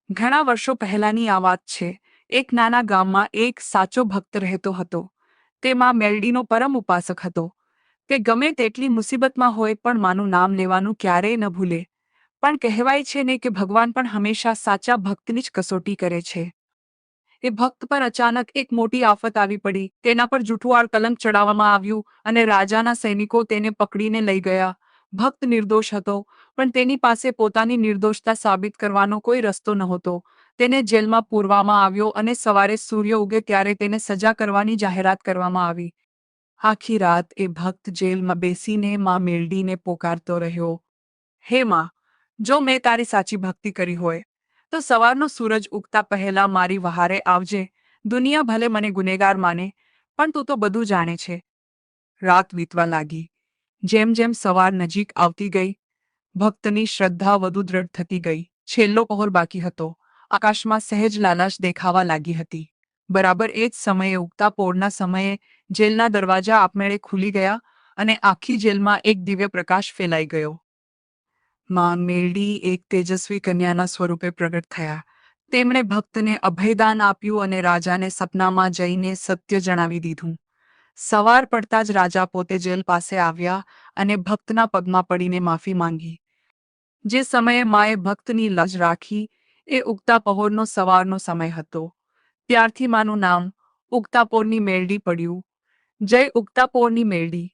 ઘણા વર્ષો પહેલાની આ વાત છે। એક નાના ગામમાં એક સાચો ભક્ત રહેતો હતો। તે માં મેલડીનો પરમ ઉપાસક હતો। તે ગમે તેટલી મુસીબતમાં હોય પણ માનું નામ લેવાનું ક્યારેય ન ભૂલે। પણ કહેવાય છે ને કે ભગવાન પણ હંમેશા સાચા ભક્તની જ કસોટી કરે છે। એ ભક્ત પર અચાનક એક મોટી આફત આવી પડી। તેના પર જૂઠું કલંક ચડાવવામાં આવ્યું અને રાજાના સૈનિકો તેને પકડીને લઈ ગયા। ભક્ત નિર્દોષ હતો, પણ તેની પાસે પોતાની નિર્દોષતા સાબિત કરવાનો કોઈ રસ્તો નહોતો। તેને જેલમાં પૂરવામાં આવ્યો અને સવારે સૂર્ય ઉગે ત્યારે તેને સજા કરવાની જાહેરાત કરવામાં આવી। આખી રાત એ ભક્ત જેલમાં બેસીને માં મેલડીને પોકારતો રહ્યો, હે માં, જો મેં તારી સાચી ભક્તિ કરી હોય તો સવારનો સૂરજ ઉગતા પહેલા મારી વહારે આવજે। દુનિયા ભલે મને ગુનેગાર માને, પણ તું તો બધું જાણે છે। રાત વીતવા લાગી। જેમ જેમ સવાર નજીક આવતી ગઈ, ભક્તની શ્રદ્ધા વધુ દ્રઢ થતી ગઈ। છેલ્લો પહોર બાકી હતો। આકાશમાં સહેજ લાલાશ દેખાવા લાગી હતી। બરાબર એ જ સમયે ઉગતા પોરના સમયે જેલના દરવાજા આપમેળે ખુલી ગયા અને આખી જેલમાં એક દિવ્ય પ્રકાશ ફેલાઈ ગયો। માં મેલડી એક તેજસ્વી કન્યાના સ્વરૂપે પ્રગટ થયા। તેમણે ભક્તને અભયદાન આપ્યું અને રાજાને સપનામાં જઈને સત્ય જણાવી દીધું। સવાર પડતા જ રાજા પોતે જેલ પાસે આવ્યા અને ભક્તના પગમાં પડીને માફી માંગી। જે સમયે માએ ભક્તની લાજ રાખી એ ઉગતા પહોરનો સવારનો સમય હતો। ત્યારથી માનું નામ ઉગતા પોરની મેલડી પડ્યું। જય ઉગતા પોરની મેલડી।